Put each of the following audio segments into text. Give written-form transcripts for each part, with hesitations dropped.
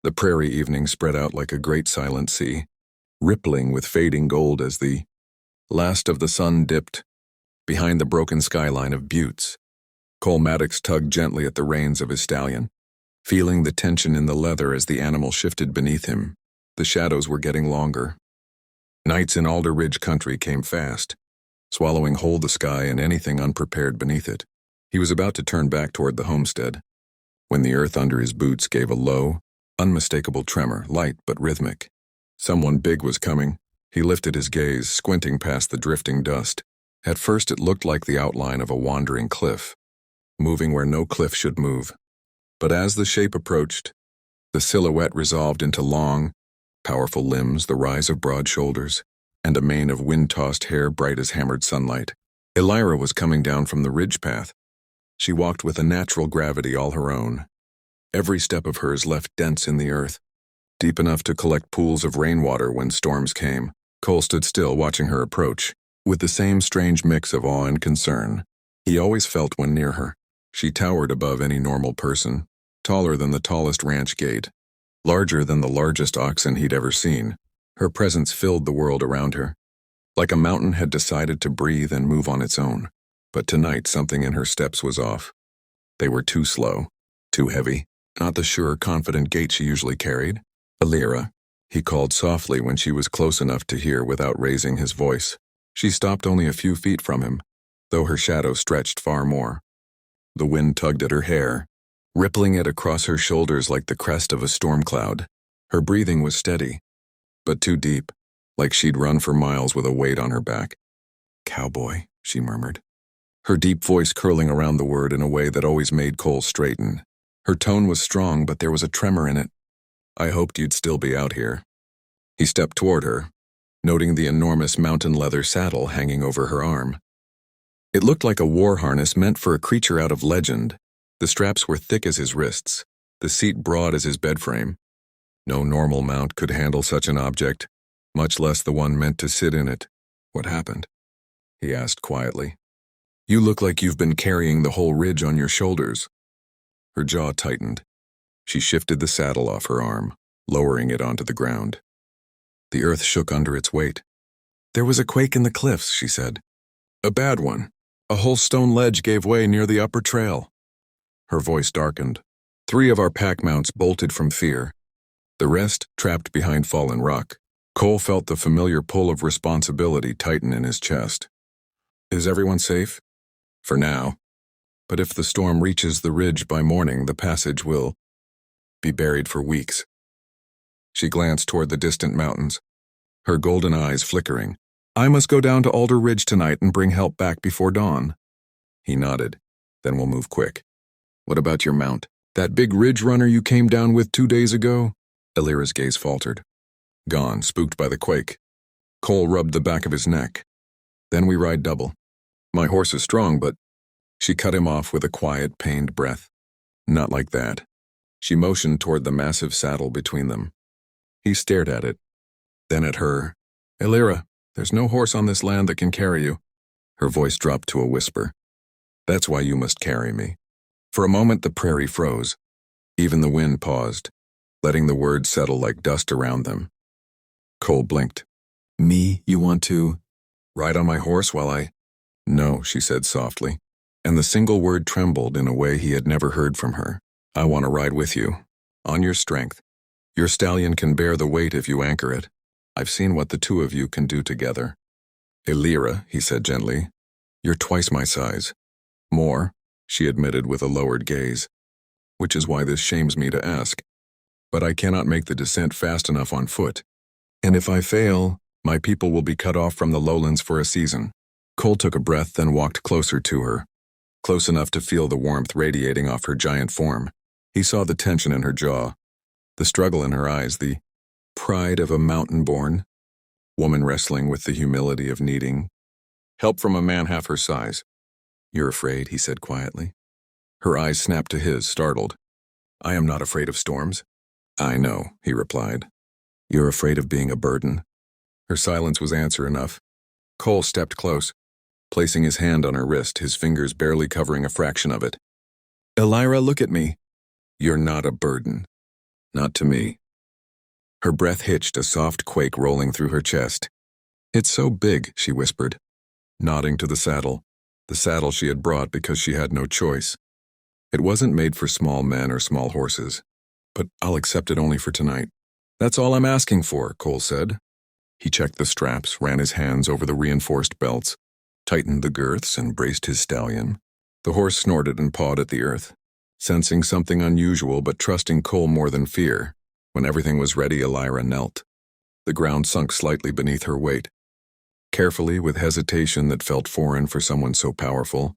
The prairie evening spread out like a great silent sea, rippling with fading gold as the last of the sun dipped behind the broken skyline of buttes. Cole Maddox tugged gently at the reins of his stallion, feeling the tension in the leather as the animal shifted beneath him. The shadows were getting longer. Nights in Alder Ridge country came fast, swallowing whole the sky and anything unprepared beneath it. He was about to turn back toward the homestead, when the earth under his boots gave a low, unmistakable tremor, light but rhythmic. Someone big was coming. He lifted his gaze, squinting past the drifting dust. At first it looked like the outline of a wandering cliff, moving where no cliff should move. But as the shape approached, the silhouette resolved into long, powerful limbs, the rise of broad shoulders, and a mane of wind-tossed hair bright as hammered sunlight. Elira was coming down from the ridge path. She walked with a natural gravity all her own. Every step of hers left dents in the earth, deep enough to collect pools of rainwater when storms came. Cole stood still, watching her approach, with the same strange mix of awe and concern he always felt when near her. She towered above any normal person, taller than the tallest ranch gate, larger than the largest oxen he'd ever seen. Her presence filled the world around her, like a mountain had decided to breathe and move on its own. But tonight something in her steps was off. They were too slow, too heavy, not the sure, confident gait she usually carried. "Elira," he called softly when she was close enough to hear without raising his voice. She stopped only a few feet from him, though her shadow stretched far more. The wind tugged at her hair, rippling it across her shoulders like the crest of a storm cloud. Her breathing was steady, but too deep, like she'd run for miles with a weight on her back. "Cowboy," she murmured, her deep voice curling around the word in a way that always made Cole straighten. Her tone was strong, but there was a tremor in it. "I hoped you'd still be out here." He stepped toward her, noting the enormous mountain leather saddle hanging over her arm. It looked like a war harness meant for a creature out of legend. The straps were thick as his wrists, the seat broad as his bed frame. No normal mount could handle such an object, much less the one meant to sit in it. "What happened?" he asked quietly. "You look like you've been carrying the whole ridge on your shoulders." Her jaw tightened. She shifted the saddle off her arm, lowering it onto the ground. The earth shook under its weight. "There was a quake in the cliffs," she said. "A bad one. A whole stone ledge gave way near the upper trail." Her voice darkened. 3 of our pack mounts bolted from fear, the rest trapped behind fallen rock. Cole felt the familiar pull of responsibility tighten in his chest. "Is everyone safe?" "For now. But if the storm reaches the ridge by morning, the passage will be buried for weeks." She glanced toward the distant mountains, her golden eyes flickering. "I must go down to Alder Ridge tonight and bring help back before dawn." He nodded. "Then we'll move quick." "What about your mount? That big ridge runner you came down with 2 days ago?" Elira's gaze faltered. "Gone, spooked by the quake." Cole rubbed the back of his neck. "Then we ride double. My horse is strong, but—" She cut him off with a quiet, pained breath. "Not like that." She motioned toward the massive saddle between them. He stared at it, then at her. "Elira, there's no horse on this land that can carry you." Her voice dropped to a whisper. "That's why you must carry me." For a moment the prairie froze. Even the wind paused, letting the words settle like dust around them. Cole blinked. "Me, you want to ride on my horse while I—" "No," she said softly, and the single word trembled in a way he had never heard from her. "I want to ride with you, on your strength. Your stallion can bear the weight if you anchor it. I've seen what the 2 of you can do together." "Elira," he said gently, "you're twice my size." "More," she admitted with a lowered gaze, "which is why this shames me to ask. But I cannot make the descent fast enough on foot. And if I fail, my people will be cut off from the lowlands for a season." Cole took a breath, then walked closer to her, close enough to feel the warmth radiating off her giant form. He saw the tension in her jaw, the struggle in her eyes, the pride of a mountain-born woman wrestling with the humility of needing help from a man half her size. "You're afraid," he said quietly. Her eyes snapped to his, startled. "I am not afraid of storms." "I know," he replied. "You're afraid of being a burden." Her silence was answer enough. Cole stepped close, placing his hand on her wrist, his fingers barely covering a fraction of it. "Elira, look at me. You're not a burden." Not to me. Her breath hitched, a soft quake rolling through her chest. It's so big, she whispered, nodding to the saddle she had brought because she had no choice. It wasn't made for small men or small horses, but I'll accept it only for tonight. That's all I'm asking for, Cole said. He checked the straps, ran his hands over the reinforced belts, tightened the girths, and braced his stallion. The horse snorted and pawed at the earth, sensing something unusual but trusting Cole more than fear. When everything was ready, Elira knelt. The ground sunk slightly beneath her weight. Carefully, with hesitation that felt foreign for someone so powerful,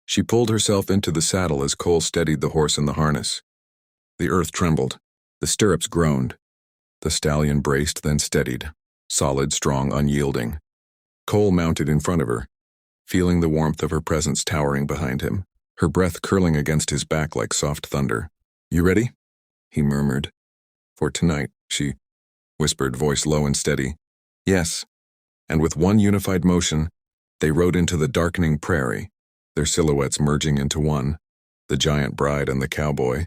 she pulled herself into the saddle as Cole steadied the horse in the harness. The earth trembled. The stirrups groaned. The stallion braced, then steadied. Solid, strong, unyielding. Cole mounted in front of her, feeling the warmth of her presence towering behind him, her breath curling against his back like soft thunder. You ready? He murmured. For tonight, she whispered, voice low and steady. Yes. And with one unified motion, they rode into the darkening prairie, their silhouettes merging into one, the giant bride and the cowboy,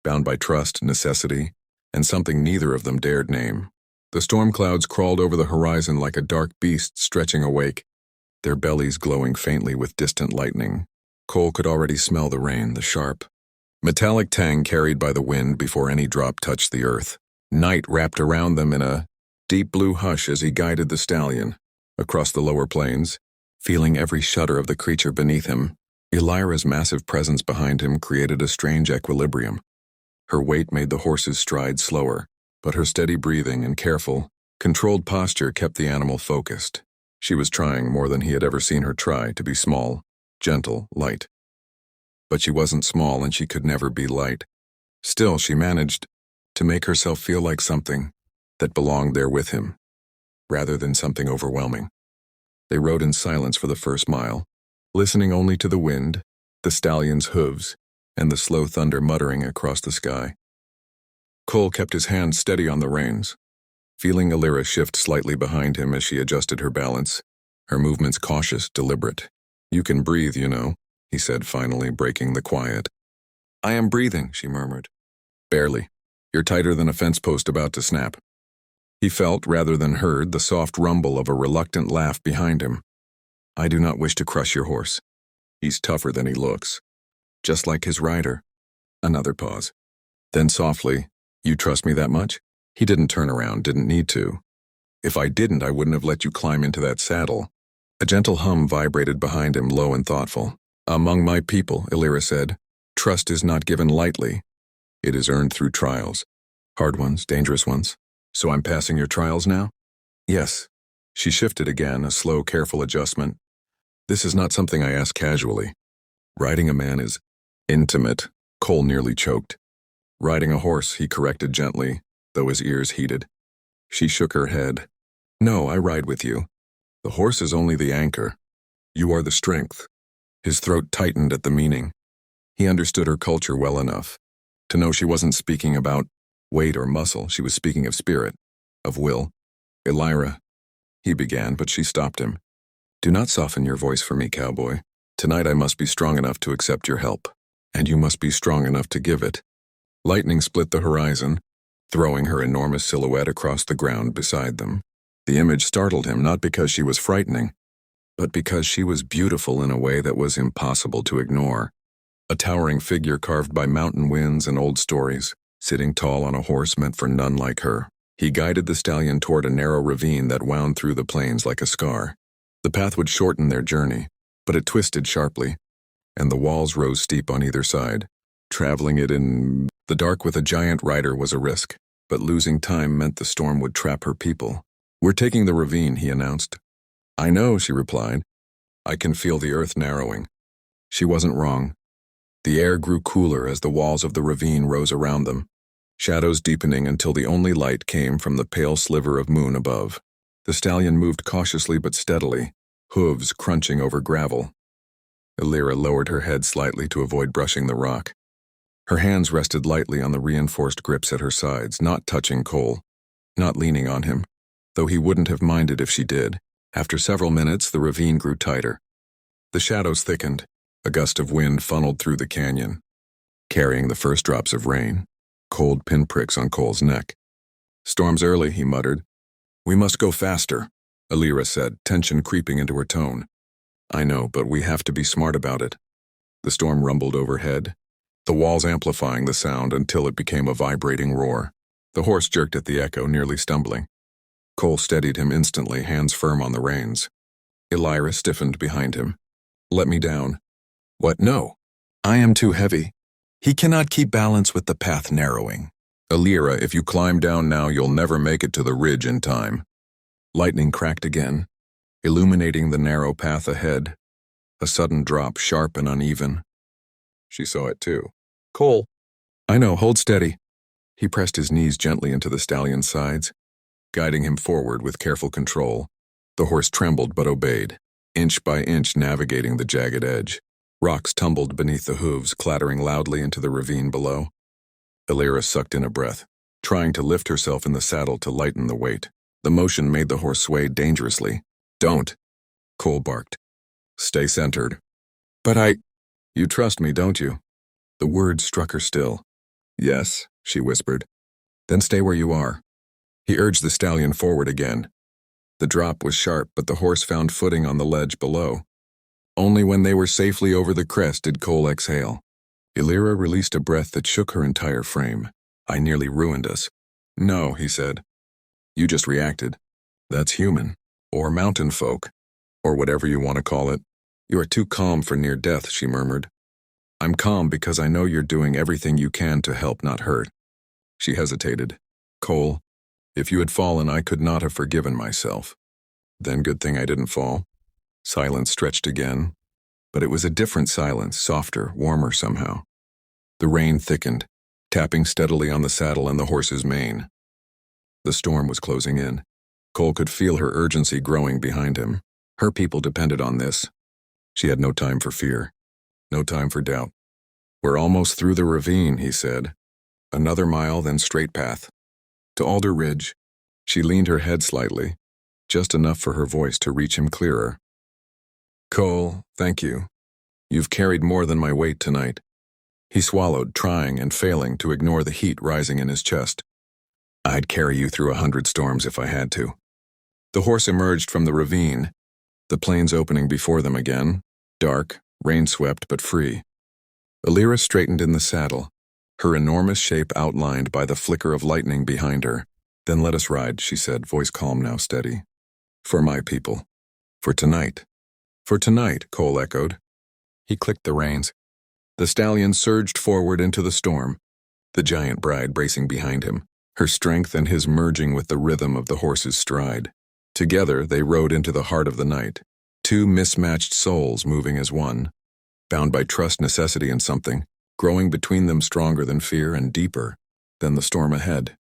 bound by trust, necessity, and something neither of them dared name. The storm clouds crawled over the horizon like a dark beast stretching awake, their bellies glowing faintly with distant lightning. Cole could already smell the rain, the sharp, metallic tang carried by the wind before any drop touched the earth. Night wrapped around them in a deep blue hush as he guided the stallion across the lower plains, feeling every shudder of the creature beneath him. Elira's massive presence behind him created a strange equilibrium. Her weight made the horse's stride slower, but her steady breathing and careful, controlled posture kept the animal focused. She was trying more than he had ever seen her try to be small, gentle, light. But she wasn't small and she could never be light. Still, she managed to make herself feel like something that belonged there with him, rather than something overwhelming. They rode in silence for the first mile, listening only to the wind, the stallion's hooves, and the slow thunder muttering across the sky. Cole kept his hand steady on the reins, feeling Elira shift slightly behind him as she adjusted her balance, her movements cautious, deliberate. You can breathe, you know, he said, finally breaking the quiet. I am breathing, she murmured. Barely. You're tighter than a fence post about to snap. He felt, rather than heard, the soft rumble of a reluctant laugh behind him. I do not wish to crush your horse. He's tougher than he looks. Just like his rider. Another pause. Then softly, you trust me that much? He didn't turn around, didn't need to. If I didn't, I wouldn't have let you climb into that saddle. A gentle hum vibrated behind him, low and thoughtful. Among my people, Elira said, trust is not given lightly. It is earned through trials. Hard ones, dangerous ones. So I'm passing your trials now? Yes. She shifted again, a slow, careful adjustment. This is not something I ask casually. Riding a man is intimate. Cole nearly choked. Riding a horse, he corrected gently, though his ears heated. She shook her head. No, I ride with you. The horse is only the anchor. You are the strength. His throat tightened at the meaning. He understood her culture well enough to know she wasn't speaking about weight or muscle. She was speaking of spirit, of will. Elira, he began, but she stopped him. Do not soften your voice for me, cowboy. Tonight I must be strong enough to accept your help, and you must be strong enough to give it. Lightning split the horizon, throwing her enormous silhouette across the ground beside them. The image startled him, not because she was frightening, but because she was beautiful in a way that was impossible to ignore. A towering figure carved by mountain winds and old stories, sitting tall on a horse meant for none like her. He guided the stallion toward a narrow ravine that wound through the plains like a scar. The path would shorten their journey, but it twisted sharply, and the walls rose steep on either side. Traveling it in the dark with a giant rider was a risk, but losing time meant the storm would trap her people. We're taking the ravine, he announced. I know, she replied. I can feel the earth narrowing. She wasn't wrong. The air grew cooler as the walls of the ravine rose around them, shadows deepening until the only light came from the pale sliver of moon above. The stallion moved cautiously but steadily, hooves crunching over gravel. Elira lowered her head slightly to avoid brushing the rock. Her hands rested lightly on the reinforced grips at her sides, not touching Cole, not leaning on him, though he wouldn't have minded if she did. After several minutes, the ravine grew tighter. The shadows thickened. A gust of wind funneled through the canyon, carrying the first drops of rain. cold pinpricks on Cole's neck. "Storm's early," he muttered. "We must go faster," Alira said, tension creeping into her tone. "I know, but we have to be smart about it." The storm rumbled overhead, the walls amplifying the sound until it became a vibrating roar. The horse jerked at the echo, nearly stumbling. Cole steadied him instantly, hands firm on the reins. Alira stiffened behind him. "Let me down." "What? No. I am too heavy. He cannot keep balance with the path narrowing." "Alira, if you climb down now, you'll never make it to the ridge in time." Lightning cracked again, illuminating the narrow path ahead. A sudden drop, sharp and uneven. She saw it too. "Cole." "I know, hold steady." He pressed his knees gently into the stallion's sides, guiding him forward with careful control. The horse trembled but obeyed, inch by inch navigating the jagged edge. Rocks tumbled beneath the hooves, clattering loudly into the ravine below. Alira sucked in a breath, trying to lift herself in the saddle to lighten the weight. The motion made the horse sway dangerously. "Don't," Cole barked. "Stay centered." "But You trust me, don't you?" The words struck her still. "Yes," she whispered. "Then stay where you are." He urged the stallion forward again. The drop was sharp, but the horse found footing on the ledge below. Only when they were safely over the crest did Cole exhale. Alira released a breath that shook her entire frame. "I nearly ruined us." "No," he said. "You just reacted. That's human. Or mountain folk. Or whatever you want to call it. You are too calm for near death," she murmured. "I'm calm because I know you're doing everything you can to help, not hurt." She hesitated. "Cole, if you had fallen, I could not have forgiven myself." "Then good thing I didn't fall." Silence stretched again, but it was a different silence, softer, warmer somehow. The rain thickened, tapping steadily on the saddle and the horse's mane. The storm was closing in. Cole could feel her urgency growing behind him. Her people depended on this. She had no time for fear, no time for doubt. "We're almost through the ravine," he said. "Another mile, then straight path. To Alder Ridge." She leaned her head slightly, just enough for her voice to reach him clearer. "Cole, thank you. You've carried more than my weight tonight." He swallowed, trying and failing to ignore the heat rising in his chest. "I'd carry you through 100 storms if I had to." The horse emerged from the ravine, the plains opening before them again, dark, rain-swept but free. Alira straightened in the saddle, her enormous shape outlined by the flicker of lightning behind her. "Then let us ride," she said, voice calm now steady. "For my people. For tonight." "For tonight," Cole echoed. He clicked the reins. The stallion surged forward into the storm, the giant bride bracing behind him, her strength and his merging with the rhythm of the horse's stride. Together they rode into the heart of the night, two mismatched souls moving as one, bound by trust, necessity, and something, growing between them stronger than fear and deeper than the storm ahead.